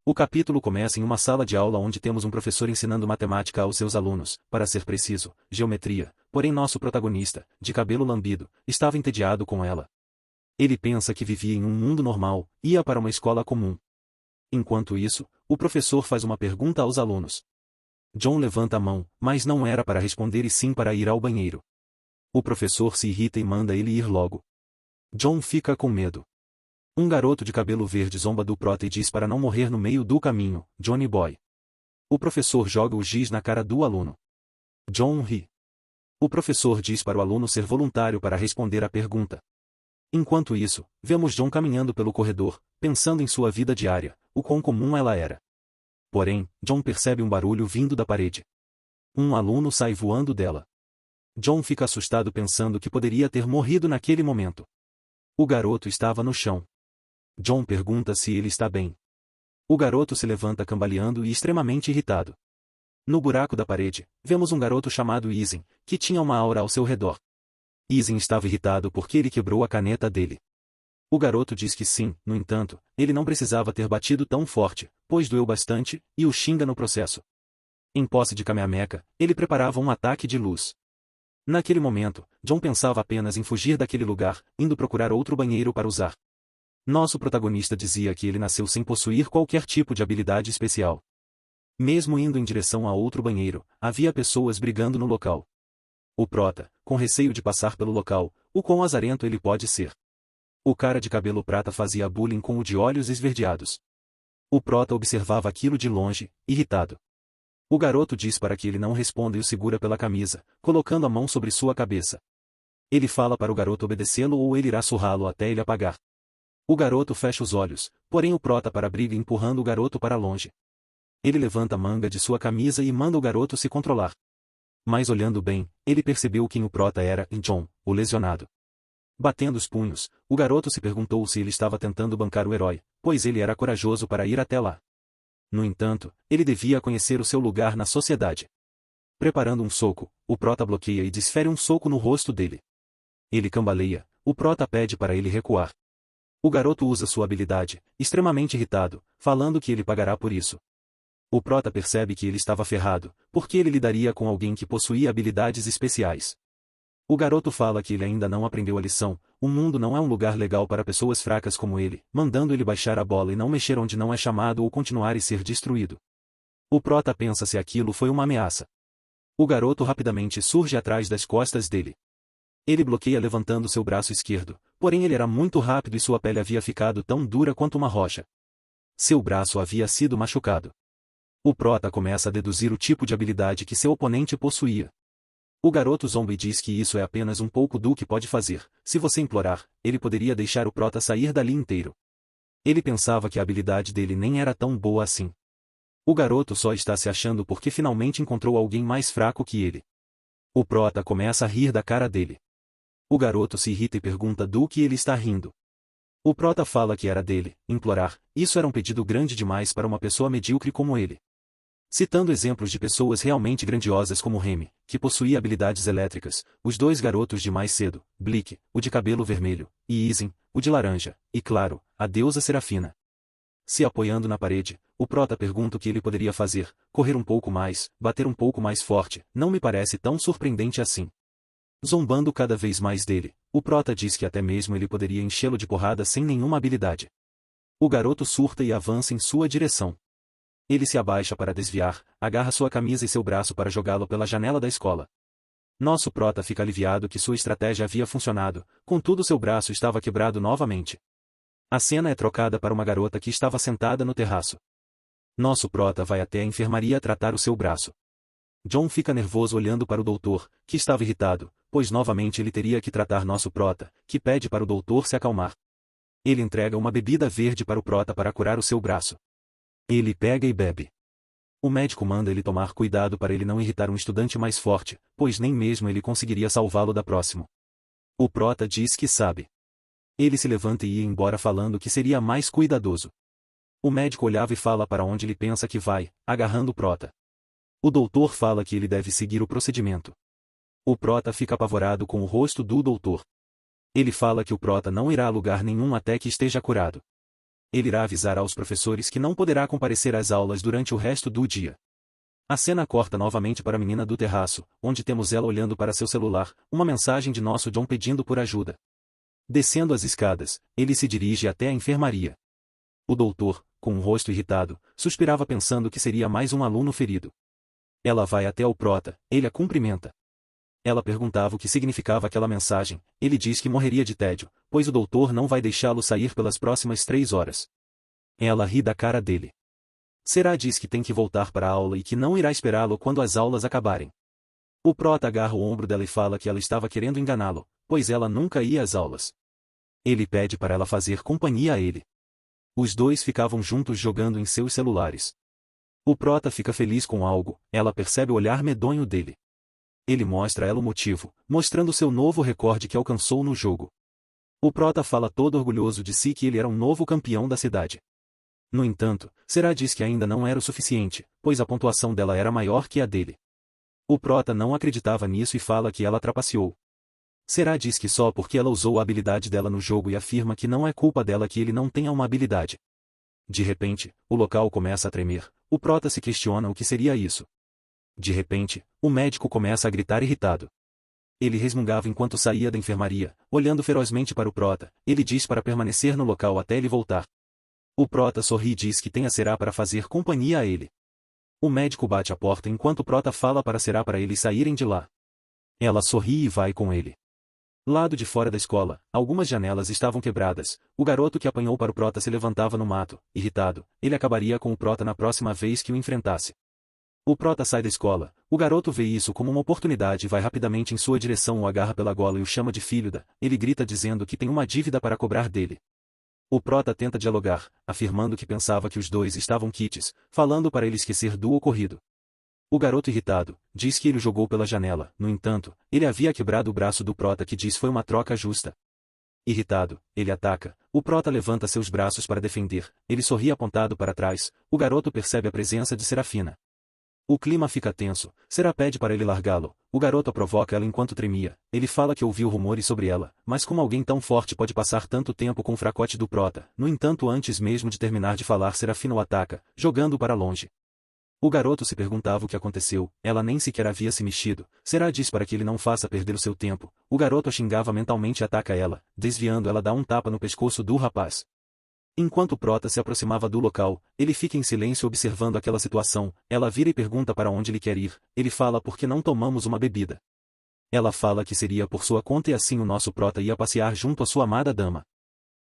O capítulo começa em uma sala de aula onde temos um professor ensinando matemática aos seus alunos, para ser preciso, geometria, porém nosso protagonista, de cabelo lambido, estava entediado com ela. Ele pensa que vivia em um mundo normal, ia para uma escola comum. Enquanto isso, o professor faz uma pergunta aos alunos. John levanta a mão, mas não era para responder e sim para ir ao banheiro. O professor se irrita e manda ele ir logo. John fica com medo. Um garoto de cabelo verde zomba do prota e diz para não morrer no meio do caminho, Johnny Boy. O professor joga o giz na cara do aluno. John ri. O professor diz para o aluno ser voluntário para responder à pergunta. Enquanto isso, vemos John caminhando pelo corredor, pensando em sua vida diária, o quão comum ela era. Porém, John percebe um barulho vindo da parede. Um aluno sai voando dela. John fica assustado pensando que poderia ter morrido naquele momento. O garoto estava no chão. John pergunta se ele está bem. O garoto se levanta cambaleando e extremamente irritado. No buraco da parede, vemos um garoto chamado Izen, que tinha uma aura ao seu redor. Izen estava irritado porque ele quebrou a caneta dele. O garoto diz que sim, no entanto, ele não precisava ter batido tão forte, pois doeu bastante, e o xinga no processo. Em posse de Kamehameha, ele preparava um ataque de luz. Naquele momento, John pensava apenas em fugir daquele lugar, indo procurar outro banheiro para usar. Nosso protagonista dizia que ele nasceu sem possuir qualquer tipo de habilidade especial. Mesmo indo em direção a outro banheiro, havia pessoas brigando no local. O prota, com receio de passar pelo local, o quão azarento ele pode ser. O cara de cabelo prata fazia bullying com o de olhos esverdeados. O prota observava aquilo de longe, irritado. O garoto diz para que ele não responda e o segura pela camisa, colocando a mão sobre sua cabeça. Ele fala para o garoto obedecê-lo ou ele irá surrá-lo até ele apagar. O garoto fecha os olhos, porém o prota para a briga empurrando o garoto para longe. Ele levanta a manga de sua camisa e manda o garoto se controlar. Mas olhando bem, ele percebeu quem o prota era, John, o lesionado. Batendo os punhos, o garoto se perguntou se ele estava tentando bancar o herói, pois ele era corajoso para ir até lá. No entanto, ele devia conhecer o seu lugar na sociedade. Preparando um soco, o prota bloqueia e desfere um soco no rosto dele. Ele cambaleia, o prota pede para ele recuar. O garoto usa sua habilidade, extremamente irritado, falando que ele pagará por isso. O prota percebe que ele estava ferrado, porque ele lidaria com alguém que possuía habilidades especiais. O garoto fala que ele ainda não aprendeu a lição, o mundo não é um lugar legal para pessoas fracas como ele, mandando ele baixar a bola e não mexer onde não é chamado ou continuar e ser destruído. O prota pensa se aquilo foi uma ameaça. O garoto rapidamente surge atrás das costas dele. Ele bloqueia levantando seu braço esquerdo, porém ele era muito rápido e sua pele havia ficado tão dura quanto uma rocha. Seu braço havia sido machucado. O prota começa a deduzir o tipo de habilidade que seu oponente possuía. O garoto zomba e diz que isso é apenas um pouco do que pode fazer, se você implorar, ele poderia deixar o prota sair dali inteiro. Ele pensava que a habilidade dele nem era tão boa assim. O garoto só está se achando porque finalmente encontrou alguém mais fraco que ele. O prota começa a rir da cara dele. O garoto se irrita e pergunta do que ele está rindo. O prota fala que era dele, implorar, isso era um pedido grande demais para uma pessoa medíocre como ele. Citando exemplos de pessoas realmente grandiosas como Remy, que possuía habilidades elétricas, os dois garotos de mais cedo, Blick, o de cabelo vermelho, e Izen, o de laranja, e claro, a deusa Serafina. Se apoiando na parede, o prota pergunta o que ele poderia fazer, correr um pouco mais, bater um pouco mais forte, não me parece tão surpreendente assim. Zombando cada vez mais dele, o prota diz que até mesmo ele poderia enchê-lo de porrada sem nenhuma habilidade. O garoto surta e avança em sua direção. Ele se abaixa para desviar, agarra sua camisa e seu braço para jogá-lo pela janela da escola. Nosso prota fica aliviado que sua estratégia havia funcionado, contudo seu braço estava quebrado novamente. A cena é trocada para uma garota que estava sentada no terraço. Nosso prota vai até a enfermaria tratar o seu braço. John fica nervoso olhando para o doutor, que estava irritado, pois novamente ele teria que tratar nosso prota, que pede para o doutor se acalmar. Ele entrega uma bebida verde para o prota para curar o seu braço. Ele pega e bebe. O médico manda ele tomar cuidado para ele não irritar um estudante mais forte, pois nem mesmo ele conseguiria salvá-lo da próxima. O prota diz que sabe. Ele se levanta e ia embora falando que seria mais cuidadoso. O médico olhava e fala para onde ele pensa que vai, agarrando o prota. O doutor fala que ele deve seguir o procedimento. O prota fica apavorado com o rosto do doutor. Ele fala que o prota não irá a lugar nenhum até que esteja curado. Ele irá avisar aos professores que não poderá comparecer às aulas durante o resto do dia. A cena corta novamente para a menina do terraço, onde temos ela olhando para seu celular, uma mensagem de nosso John pedindo por ajuda. Descendo as escadas, ele se dirige até a enfermaria. O doutor, com um rosto irritado, suspirava pensando que seria mais um aluno ferido. Ela vai até o prota, ele a cumprimenta. Ela perguntava o que significava aquela mensagem, ele diz que morreria de tédio, pois o doutor não vai deixá-lo sair pelas próximas 3 horas. Ela ri da cara dele. Será diz que tem que voltar para a aula e que não irá esperá-lo quando as aulas acabarem. O prota agarra o ombro dela e fala que ela estava querendo enganá-lo, pois ela nunca ia às aulas. Ele pede para ela fazer companhia a ele. Os dois ficavam juntos jogando em seus celulares. O prota fica feliz com algo, ela percebe o olhar medonho dele. Ele mostra a ela o motivo, mostrando seu novo recorde que alcançou no jogo. O prota fala todo orgulhoso de si que ele era um novo campeão da cidade. No entanto, Será diz que ainda não era o suficiente, pois a pontuação dela era maior que a dele. O prota não acreditava nisso e fala que ela trapaceou. Será diz que só porque ela usou a habilidade dela no jogo e afirma que não é culpa dela que ele não tenha uma habilidade. De repente, o local começa a tremer, o prota se questiona o que seria isso. De repente, o médico começa a gritar irritado. Ele resmungava enquanto saía da enfermaria, olhando ferozmente para o prota, ele diz para permanecer no local até ele voltar. O prota sorri e diz que tem a Será para fazer companhia a ele. O médico bate a porta enquanto o prota fala para Será para eles saírem de lá. Ela sorri e vai com ele. Lado de fora da escola, algumas janelas estavam quebradas, o garoto que apanhou para o prota se levantava no mato, irritado, ele acabaria com o prota na próxima vez que o enfrentasse. O prota sai da escola, o garoto vê isso como uma oportunidade e vai rapidamente em sua direção, o agarra pela gola e o chama de filho da, ele grita dizendo que tem uma dívida para cobrar dele. O prota tenta dialogar, afirmando que pensava que os dois estavam quites, falando para ele esquecer do ocorrido. O garoto irritado, diz que ele o jogou pela janela, no entanto, ele havia quebrado o braço do prota que diz foi uma troca justa. Irritado, ele ataca, o prota levanta seus braços para defender, ele sorri apontado para trás, o garoto percebe a presença de Serafina. O clima fica tenso, Será pede para ele largá-lo, o garoto a provoca ela enquanto tremia, ele fala que ouviu rumores sobre ela, mas como alguém tão forte pode passar tanto tempo com o fracote do prota, no entanto antes mesmo de terminar de falar Serafina o ataca, jogando para longe. O garoto se perguntava o que aconteceu, ela nem sequer havia se mexido, Será diz para que ele não faça perder o seu tempo, o garoto a xingava mentalmente e ataca ela, desviando ela dá um tapa no pescoço do rapaz. Enquanto o prota se aproximava do local, ele fica em silêncio observando aquela situação, ela vira e pergunta para onde ele quer ir, ele fala por que não tomamos uma bebida. Ela fala que seria por sua conta e assim o nosso prota ia passear junto à sua amada dama.